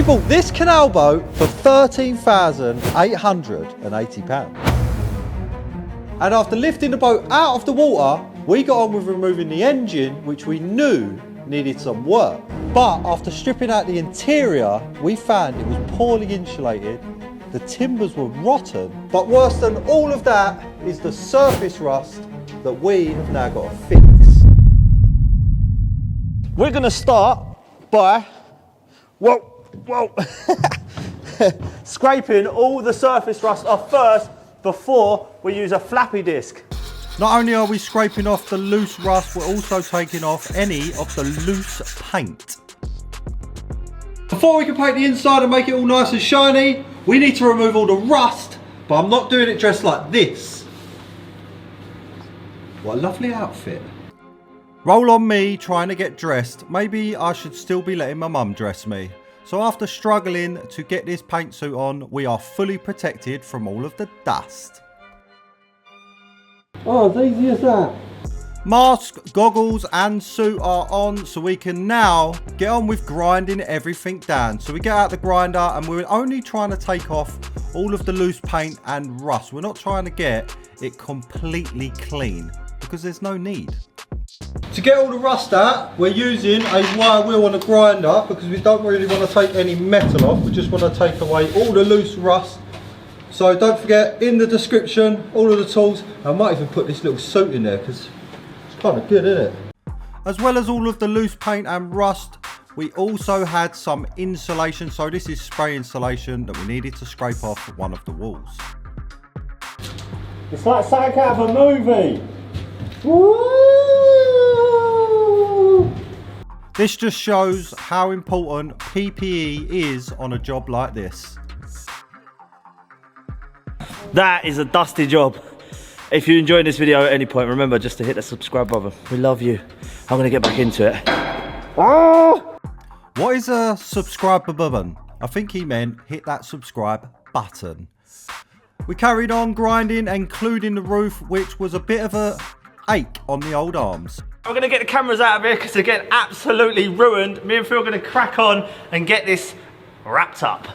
We bought this Canal boat for £13,880. And after lifting the boat out of the water, we got on with removing the engine, which we knew needed some work. But after stripping out the interior, we found it was poorly insulated, the timbers were rotten, but worse than all of that is the surface rust that we have now got to fix. We're gonna start by, scraping all the surface rust off first before we use a flappy disc. Not only are we scraping off the loose rust, we're also taking off any of the loose paint. Before we can paint the inside and make it all nice and shiny, we need to remove all the rust, but I'm not doing it dressed like this. What a lovely outfit. Roll on me trying to get dressed. Maybe I should still be letting my mum dress me. So after struggling to get this paint suit on, we are fully protected from all of the dust. Oh, it's easy as that. Mask, goggles and suit are on, so we can now get on with grinding everything down. So we get out the grinder and we're only trying to take off all of the loose paint and rust. We're not trying to get it completely clean because there's no need. To get all the rust out, we're using a wire wheel on a grinder because we don't really want to take any metal off. We just want to take away all the loose rust. So don't forget, in the description, all of the tools. I might even put this little suit in there because it's kind of good, isn't it? As well as all of the loose paint and rust, we also had some insulation. So this is spray insulation that we needed to scrape off one of the walls. It's like something out of a movie. Woo! This just shows how important PPE is on a job like this. That is a dusty job. If you enjoyed this video at any point, remember just to hit the subscribe button. We love you. I'm gonna get back into it. Ah! What is a subscribe button? I think he meant hit that subscribe button. We carried on grinding, including the roof, which was a bit of a ache on the old arms. I'm gonna get the cameras out of here because they're getting absolutely ruined. Me and Phil are gonna crack on and get this wrapped up.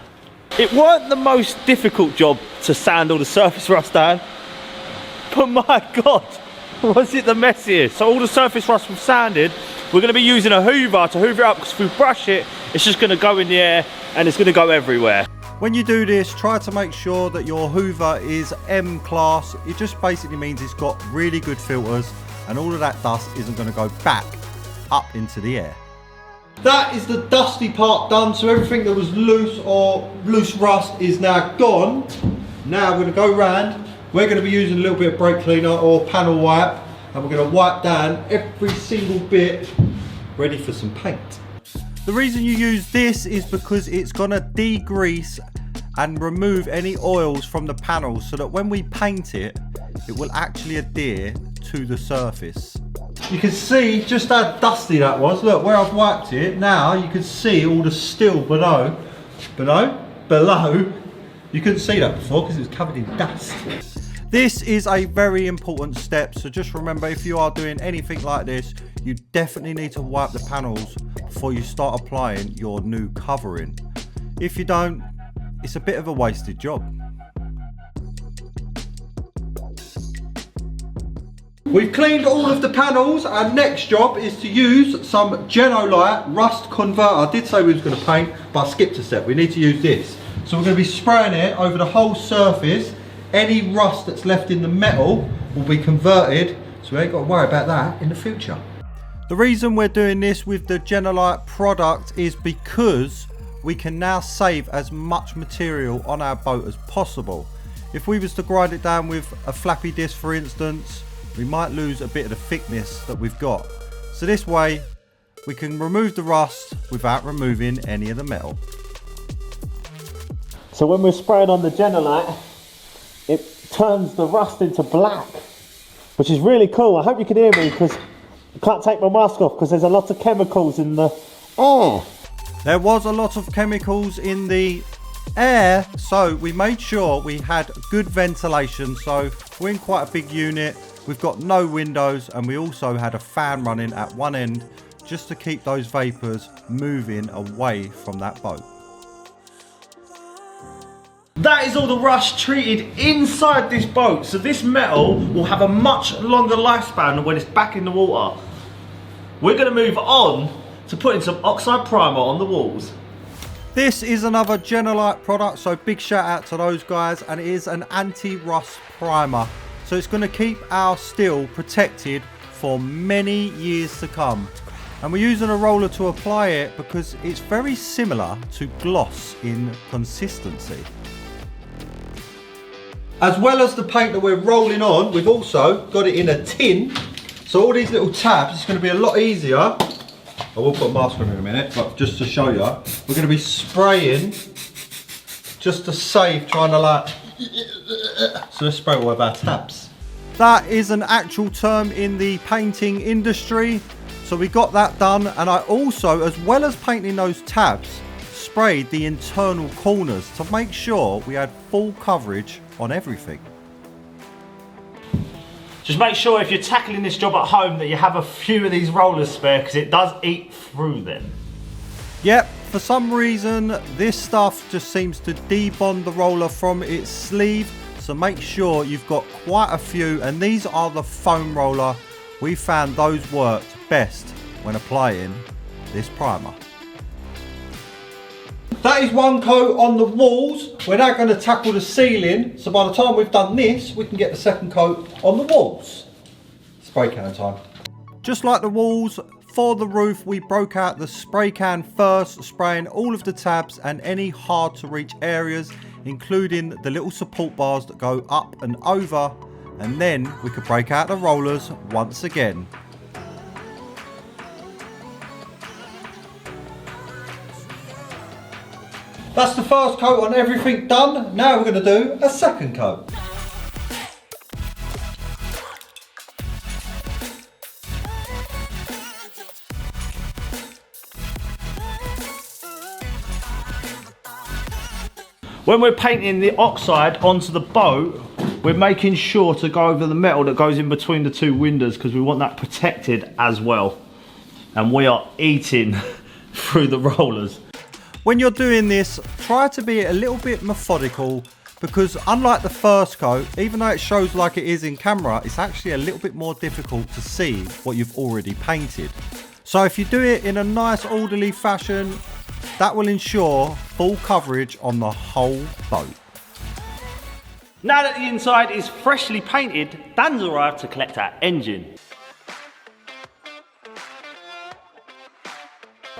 It weren't the most difficult job to sand all the surface rust down, but my God, was it the messiest. So all the surface rust we've sanded, we're gonna be using a hoover to hoover it up because if we brush it, it's just gonna go in the air and it's gonna go everywhere. When you do this, try to make sure that your hoover is M class. It just basically means it's got really good filters and all of that dust isn't gonna go back up into the air. That is the dusty part done, so everything that was loose or loose rust is now gone. Now we're going to go around, we're going to be using a little bit of brake cleaner or panel wipe, and we're going to wipe down every single bit, ready for some paint. The reason you use this is because it's going to degrease and remove any oils from the panels so that when we paint it, it will actually adhere to the surface. You can see just how dusty that was. Look, where I've wiped it, now you can see all the still below. You couldn't see that before because it was covered in dust. This is a very important step, so just remember, if you are doing anything like this, you definitely need to wipe the panels before you start applying your new covering. If you don't, it's a bit of a wasted job. We've cleaned all of the panels. Our next job is to use some Genolite rust converter. I did say we was going to paint, but I skipped a step. We need to use this. So we're going to be spraying it over the whole surface. Any rust that's left in the metal will be converted, so we ain't got to worry about that in the future. The reason we're doing this with the Genolite product is because we can now save as much material on our boat as possible. If we was to grind it down with a flappy disc, for instance, we might lose a bit of the thickness that we've got. So this way we can remove the rust without removing any of the metal. So when we're spraying on the Genolite, it turns the rust into black, which is really cool. I hope you can hear me because I can't take my mask off because there's a lot of chemicals in the air. There was a lot of chemicals in the air, so we made sure we had good ventilation. So we're in quite a big unit. We've got no windows and we also had a fan running at one end just to keep those vapours moving away from that boat. That is all the rust treated inside this boat. So this metal will have a much longer lifespan when it's back in the water. We're going to move on to putting some Oxide primer on the walls. This is another Genelite product, so big shout out to those guys, and it is an anti-rust primer. So it's going to keep our steel protected for many years to come. And we're using a roller to apply it because it's very similar to gloss in consistency. As well as the paint that we're rolling on, we've also got it in a tin. So all these little tabs, it's going to be a lot easier. I will put a mask on in a minute, but just to show you, we're going to be spraying just to save trying to like, so let's spray all of our tabs. That is an actual term in the painting industry. So we got that done, and I also, as well as painting those tabs, sprayed the internal corners to make sure we had full coverage on everything. Just make sure if you're tackling this job at home that you have a few of these rollers spare, because it does eat through them. Yep, for some reason this stuff just seems to debond the roller from its sleeve, so make sure you've got quite a few, and these are the foam roller. We found those worked best when applying this primer. That is one coat on the walls. We're now going to tackle the ceiling, so by the time we've done this, we can get the second coat on the walls. Spray can time. Just like the walls, for the roof we broke out the spray can first, spraying all of the tabs and any hard to reach areas, including the little support bars that go up and over, and then we could break out the rollers once again. That's the first coat on everything done. Now we're going to do a second coat. When we're painting the Oxide onto the boat, we're making sure to go over the metal that goes in between the two windows, because we want that protected as well. And we are eating through the rollers. When you're doing this, try to be a little bit methodical, because unlike the first coat, even though it shows like it is in camera, it's actually a little bit more difficult to see what you've already painted. So if you do it in a nice orderly fashion, that will ensure full coverage on the whole boat. Now that the inside is freshly painted, Dan's arrived to collect our engine.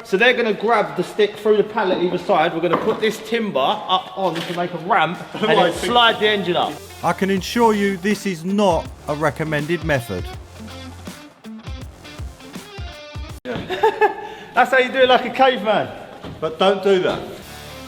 So they're going to grab the stick through the pallet either side. We're going to put this timber up on to make a ramp and then slide the engine up. I can assure you this is not a recommended method. That's how you do it, like a caveman. But don't do that.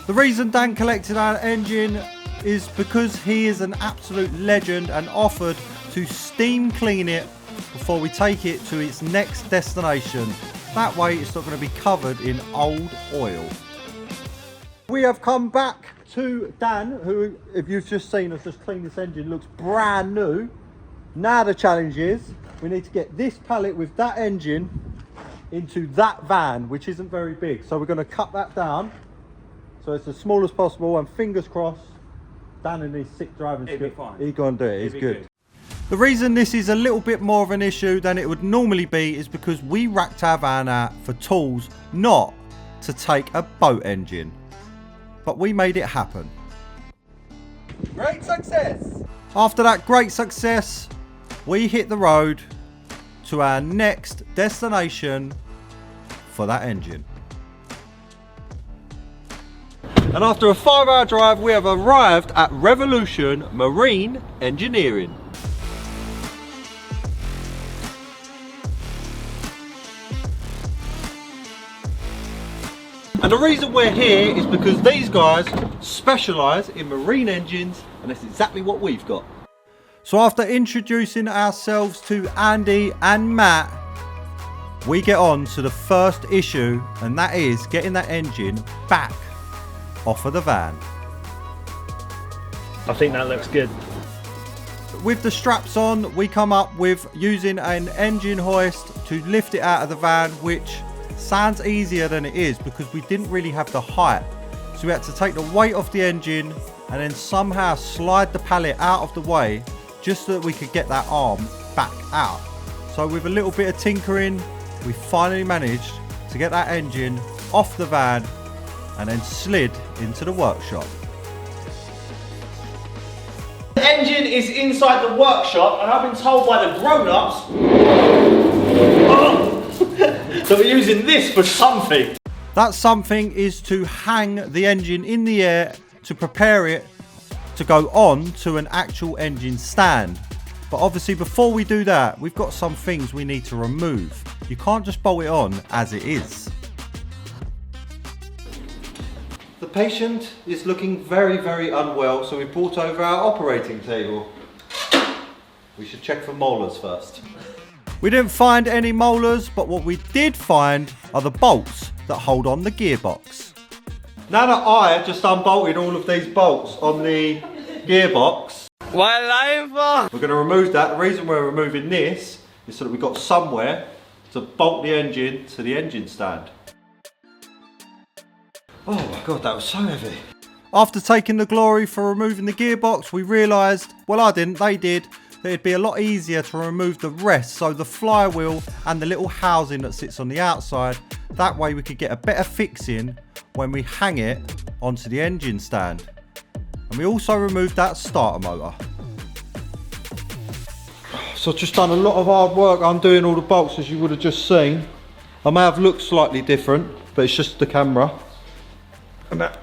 The reason Dan collected our engine is because he is an absolute legend and offered to steam clean it before we take it to its next destination. That way it's not going to be covered in old oil. We have come back to Dan, who, if you've just seen us just clean this engine, looks brand new. Now the challenge is we need to get this pallet with that engine into that van, which isn't very big. So we're going to cut that down so it's as small as possible, and fingers crossed Dan and his sick driving skill, he's going to do it. He's good. The reason this is a little bit more of an issue than it would normally be is because we racked our van out for tools, not to take a boat engine. But we made it happen. Great success! After that great success, we hit the road to our next destination for that engine. And after a 5-hour drive, we have arrived at Revolution Marine Engineering. And the reason we're here is because these guys specialise in marine engines, and that's exactly what we've got. So after introducing ourselves to Andy and Matt, we get on to the first issue, and that is getting that engine back off of the van. I think that looks good. With the straps on, we come up with using an engine hoist to lift it out of the van, which sounds easier than it is because we didn't really have the height. So we had to take the weight off the engine and then somehow slide the pallet out of the way just so that we could get that arm back out. So with a little bit of tinkering, we finally managed to get that engine off the van and then slid into the workshop. The engine is inside the workshop, and I've been told by the grown-ups that we're using this for something. That something is to hang the engine in the air to prepare it to go on to an actual engine stand. But obviously before we do that, we've got some things we need to remove. You can't just bolt it on as it is. The patient is looking very, very unwell, so we brought over our operating table. We should check for molars first. We didn't find any molars, but what we did find are the bolts that hold on the gearbox. Now that I have just unbolted all of these bolts on the gearbox, My life! we're going to remove that. The reason we're removing this is so that we've got somewhere to bolt the engine to the engine stand. Oh my god, that was so heavy. After taking the glory for removing the gearbox, we realised, well I didn't, they did, that it'd be a lot easier to remove the rest, so the flywheel and the little housing that sits on the outside. That way we could get a better fixing when we hang it onto the engine stand. And we also removed that starter motor. So I've just done a lot of hard work undoing all the bolts, as you would have just seen. I may have looked slightly different, but it's just the camera. And that,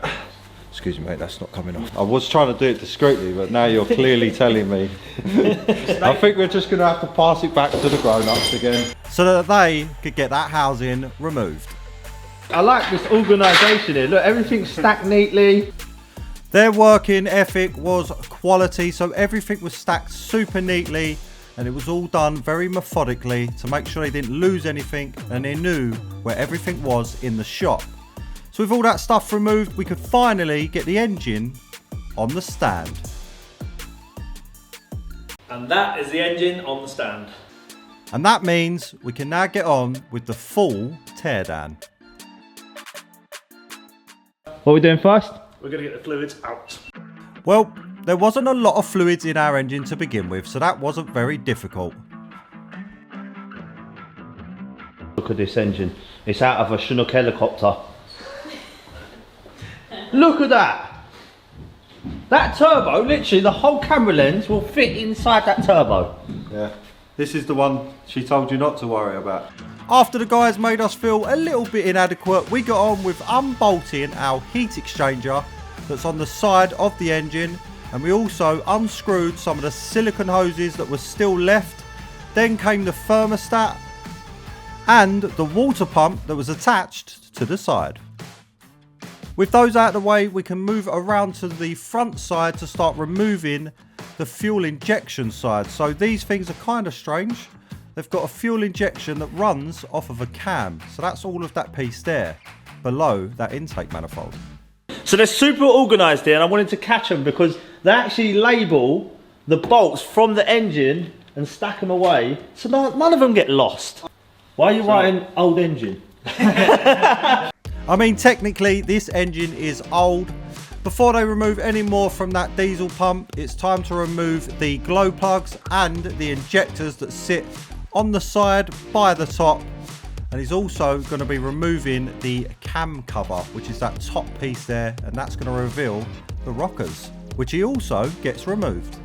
excuse me mate, that's not coming off. I was trying to do it discreetly, but now you're clearly telling me. I think we're just going to have to pass it back to the grown-ups again, so that they could get that housing removed. I like this organisation here. Look, everything's stacked neatly. Their working ethic was quality, so everything was stacked super neatly, and it was all done very methodically to make sure they didn't lose anything and they knew where everything was in the shop. So with all that stuff removed, we could finally get the engine on the stand. And that is the engine on the stand. And that means we can now get on with the full teardown. What are we doing first? We're going to get the fluids out. Well, there wasn't a lot of fluids in our engine to begin with, so that wasn't very difficult. Look at this engine. It's out of a Chinook helicopter. Look at that! That turbo, literally the whole camera lens will fit inside that turbo. Yeah, this is the one she told you not to worry about. After the guys made us feel a little bit inadequate, we got on with unbolting our heat exchanger that's on the side of the engine, and we also unscrewed some of the silicone hoses that were still left. Then came the thermostat and the water pump that was attached to the side. With those out of the way, we can move around to the front side to start removing the fuel injection side. So these things are kind of strange. They've got a fuel injection that runs off of a cam. So that's all of that piece there below that intake manifold. So they're super organised here, and I wanted to catch them because they actually label the bolts from the engine and stack them away, so none of them get lost. Why are you writing old engine? I mean, technically this engine is old. Before they remove any more from that diesel pump, it's time to remove the glow plugs and the injectors that sit on the side by the top. And he's also going to be removing the cam cover, which is that top piece there, and that's going to reveal the rockers, which he also gets removed.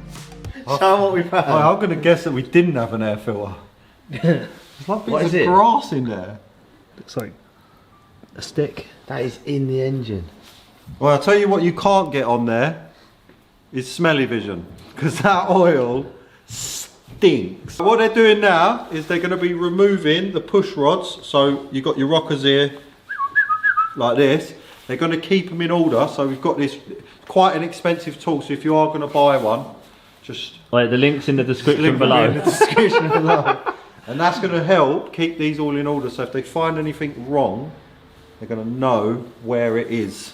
Show what we found. I'm going to guess that we didn't have an air filter. There's like bits of grass in there. Looks like a stick. That is in the engine. Well, I'll tell you what you can't get on there is smelly vision, because that oil stinks. What they're doing now is they're going to be removing the push rods. So you've got your rockers here like this. They're going to keep them in order. So we've got this quite an expensive tool. So if you are going to buy one, just wait, the link's in the description below. In the description below. And that's going to help keep these all in order. So if they find anything wrong, they're going to know where it is.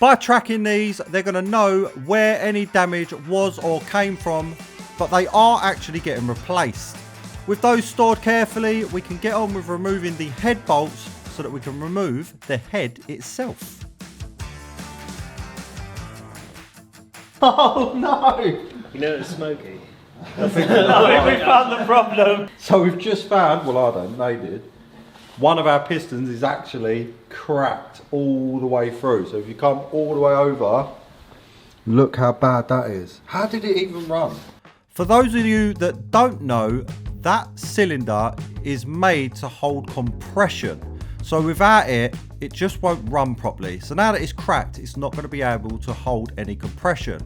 By tracking these, they're going to know where any damage was or came from, but they are actually getting replaced. With those stored carefully, we can get on with removing the head bolts so that we can remove the head itself. Oh no! You know it's smoky. I think we found the problem. So we've just found, well I don't, they did. One of our pistons is actually cracked all the way through. So if you come all the way over, look how bad that is. How did it even run? For those of you that don't know, that cylinder is made to hold compression. So without it, it just won't run properly. So now that it's cracked, it's not going to be able to hold any compression.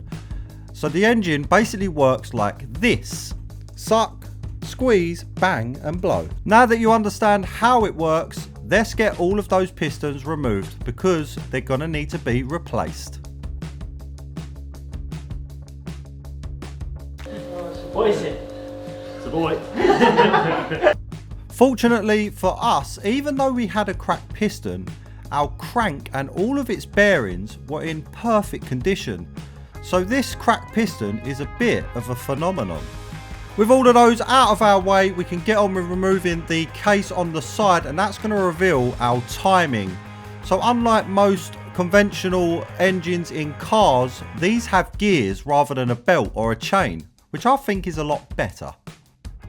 So the engine basically works like this. Suck, squeeze, bang and blow. Now that you understand how it works, let's get all of those pistons removed because they're going to need to be replaced. What is it? It's a boy. Fortunately for us, even though we had a cracked piston, our crank and all of its bearings were in perfect condition. So this cracked piston is a bit of a phenomenon. With all of those out of our way, we can get on with removing the case on the side, and that's going to reveal our timing. So unlike most conventional engines in cars, these have gears rather than a belt or a chain, which I think is a lot better.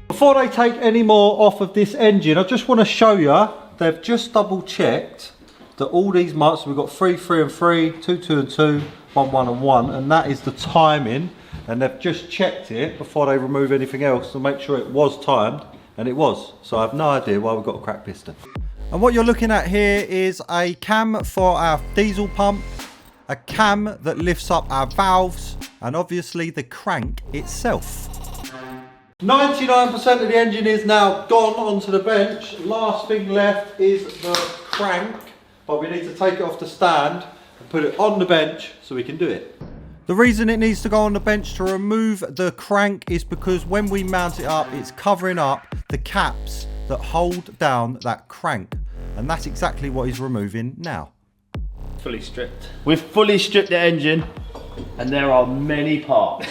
Before they take any more off of this engine, I just want to show you, they've just double checked that all these marks, we've got 3, 3 and 3, 2, 2 and 2, 1, 1 and 1, and that is the timing. And they've just checked it before they remove anything else to make sure it was timed, and it was. So I have no idea why we've got a cracked piston. And what you're looking at here is a cam for our diesel pump, a cam that lifts up our valves, and obviously the crank itself. 99% of the engine is now gone onto the bench. Last thing left is the crank, but we need to take it off the stand and put it on the bench so we can do it. The reason it needs to go on the bench to remove the crank is because when we mount it up, it's covering up the caps that hold down that crank. And that's exactly what he's removing now. Fully stripped. We've fully stripped the engine and there are many parts.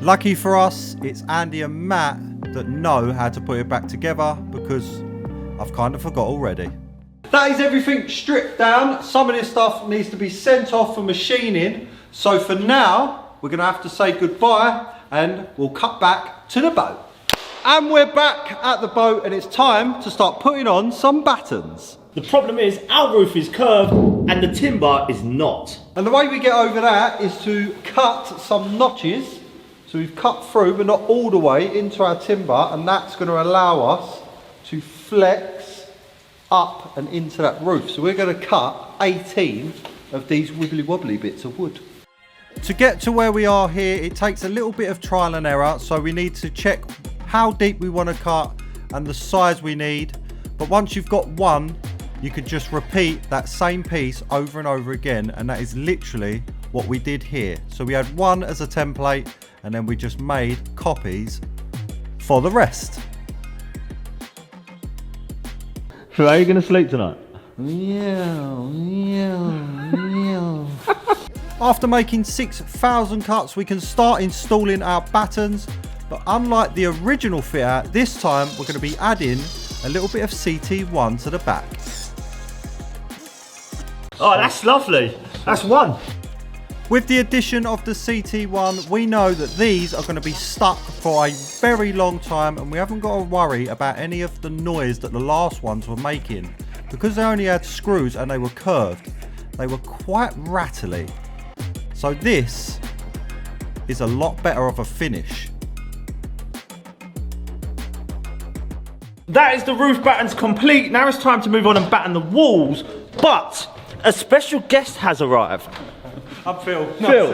Lucky for us, it's Andy and Matt that know how to put it back together because I've kind of forgot already. That is everything stripped down. Some of this stuff needs to be sent off for machining. So for now, we're going to have to say goodbye and we'll cut back to the boat. And we're back at the boat and it's time to start putting on some battens. The problem is our roof is curved and the timber is not. And the way we get over that is to cut some notches. So we've cut through, but not all the way, into our timber, and that's going to allow us to flex up and into that roof. So we're going to cut 18 of these wibbly wobbly bits of wood. To get to where we are here, it takes a little bit of trial and error, so we need to check how deep we want to cut and the size we need. But once you've got one, you can just repeat that same piece over and over again, and that is literally what we did here. So we had one as a template, and then we just made copies for the rest. So are you going to sleep tonight? After making 6,000 cuts, we can start installing our battens. But unlike the original fit out, this time we're going to be adding a little bit of CT1 to the back. Oh, that's lovely. That's one. With the addition of the CT1, we know that these are going to be stuck for a very long time, and we haven't got to worry about any of the noise that the last ones were making. Because they only had screws and they were curved, they were quite rattly. So this is a lot better of a finish. That is the roof battens complete. Now it's time to move on and batten the walls, but a special guest has arrived. I'm Phil. Phil?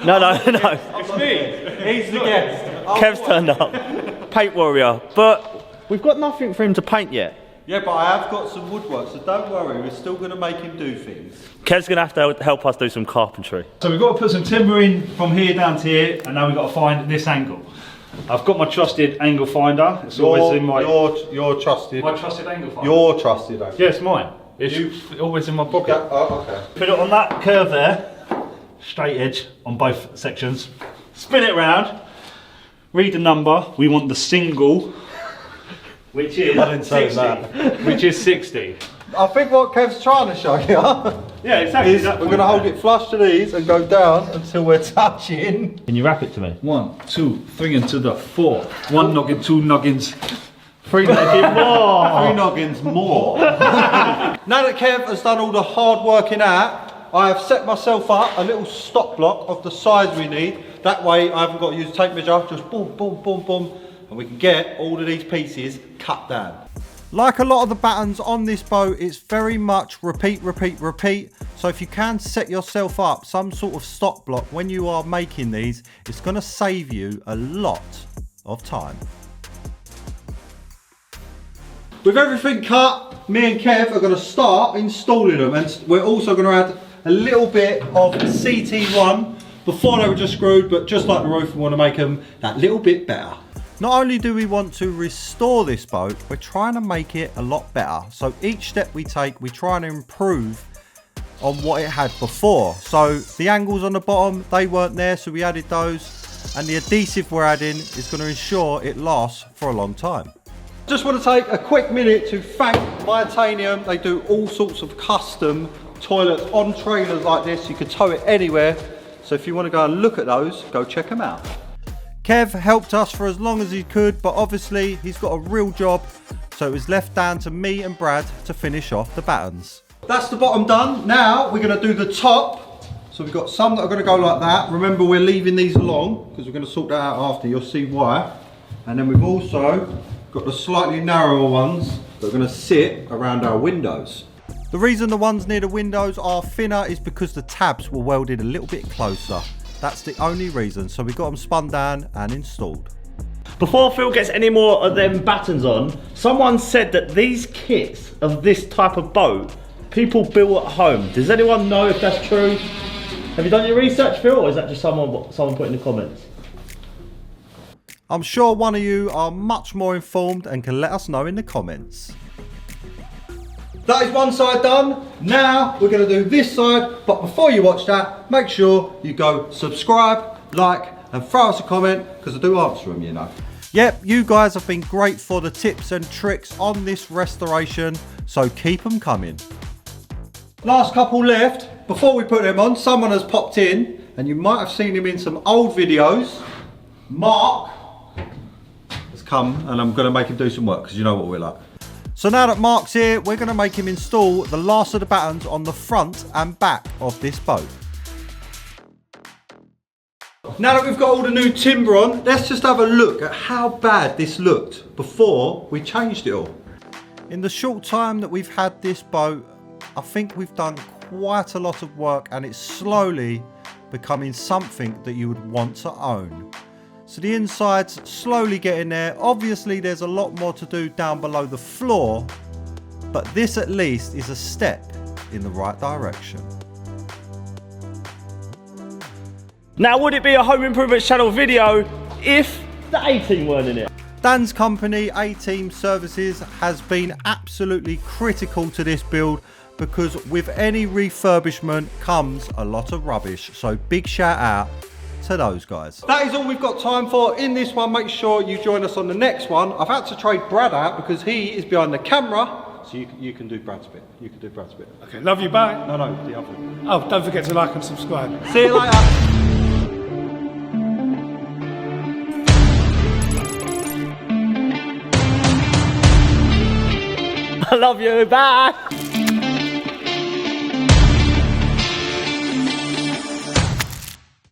No. It's me. He's the guest. Kev's turned up. Paint warrior. But we've got nothing for him to paint yet. Yeah, but I have got some woodwork, so don't worry, we're still going to make him do things. Kev's going to have to help us do some carpentry. So we've got to put some timber in from here down to here, and now we've got to find this angle. I've got my trusted angle finder. It's always in my... Your trusted... My trusted angle finder? Your trusted angle. Yes, mine. It's always in my pocket. Oh, okay. Put it on that curve there. Straight edge on both sections. Spin it round. Read the number. We want the single, which is 60. Which is 60. I think what Kev's trying to show you Yeah, exactly. is we're going to hold it flush to these and go down until we're touching. Can you wrap it to me? 1, 2, 3 into the 4. 1 noggin, 2 noggins. 3 noggin more. 3 noggins more. Now that Kev has done all the hard working out, I have set myself up a little stock block of the size we need. That way I haven't got to use a tape measure, just boom, boom, boom, boom, and we can get all of these pieces cut down. Like a lot of the battens on this boat, it's very much repeat, repeat, repeat. So if you can set yourself up some sort of stock block when you are making these, it's going to save you a lot of time. With everything cut, me and Kev are going to start installing them, and we're also going to add a little bit of CT1. Before they were just screwed, but just like the roof, we want to make them that little bit better. Not only do we want to restore this boat, we're trying to make it a lot better. So each step we take, we try and improve on what it had before. So the angles on the bottom, they weren't there, so we added those. And the adhesive we're adding is going to ensure it lasts for a long time. Just want to take a quick minute to thank Titanium. They do all sorts of custom toilets on trailers like this. You can tow it anywhere. So if you want to go and look at those, go check them out. Kev helped us for as long as he could, but obviously he's got a real job, so it was left down to me and Brad to finish off the battens. That's the bottom done. Now we're going to do the top. So we've got some that are going to go like that. Remember, we're leaving these along because we're going to sort that out after. You'll see why. And then we've also got the slightly narrower ones that are going to sit around our windows. The reason the ones near the windows are thinner is because the tabs were welded a little bit closer. That's the only reason. So we got them spun down and installed. Before Phil gets any more of them battens on, someone said that these kits of this type of boat, people build at home. Does anyone know if that's true? Have you done your research, Phil, or is that just someone put in the comments? I'm sure one of you are much more informed and can let us know in the comments. That is one side done. Now we're going to do this side, but before you watch that, make sure you go subscribe, like, and throw us a comment, because I do answer them, you know. Yep, you guys have been great for the tips and tricks on this restoration, so keep them coming. Last couple left. Before we put them on, someone has popped in, and you might have seen him in some old videos. Mark has come, and I'm going to make him do some work, because you know what we're like. So now that Mark's here, we're going to make him install the last of the battens on the front and back of this boat. Now that we've got all the new timber on, let's just have a look at how bad this looked before we changed it all. In the short time that we've had this boat, I think we've done quite a lot of work, and it's slowly becoming something that you would want to own. So the inside's slowly getting there. Obviously there's a lot more to do down below the floor, but this at least is a step in the right direction. Now, would it be a Home Improvements channel video if the A-Team weren't in it? Dan's company, A-Team Services, has been absolutely critical to this build, because with any refurbishment comes a lot of rubbish. So big shout out to those guys. That is all we've got time for in this one. Make sure you join us on the next one. I've had to trade Brad out because he is behind the camera, so you can do Brad's bit. You can do Brad's bit. Okay, love you, bye. No, the other one. Oh, don't forget to like and subscribe. See you later. I love you, bye!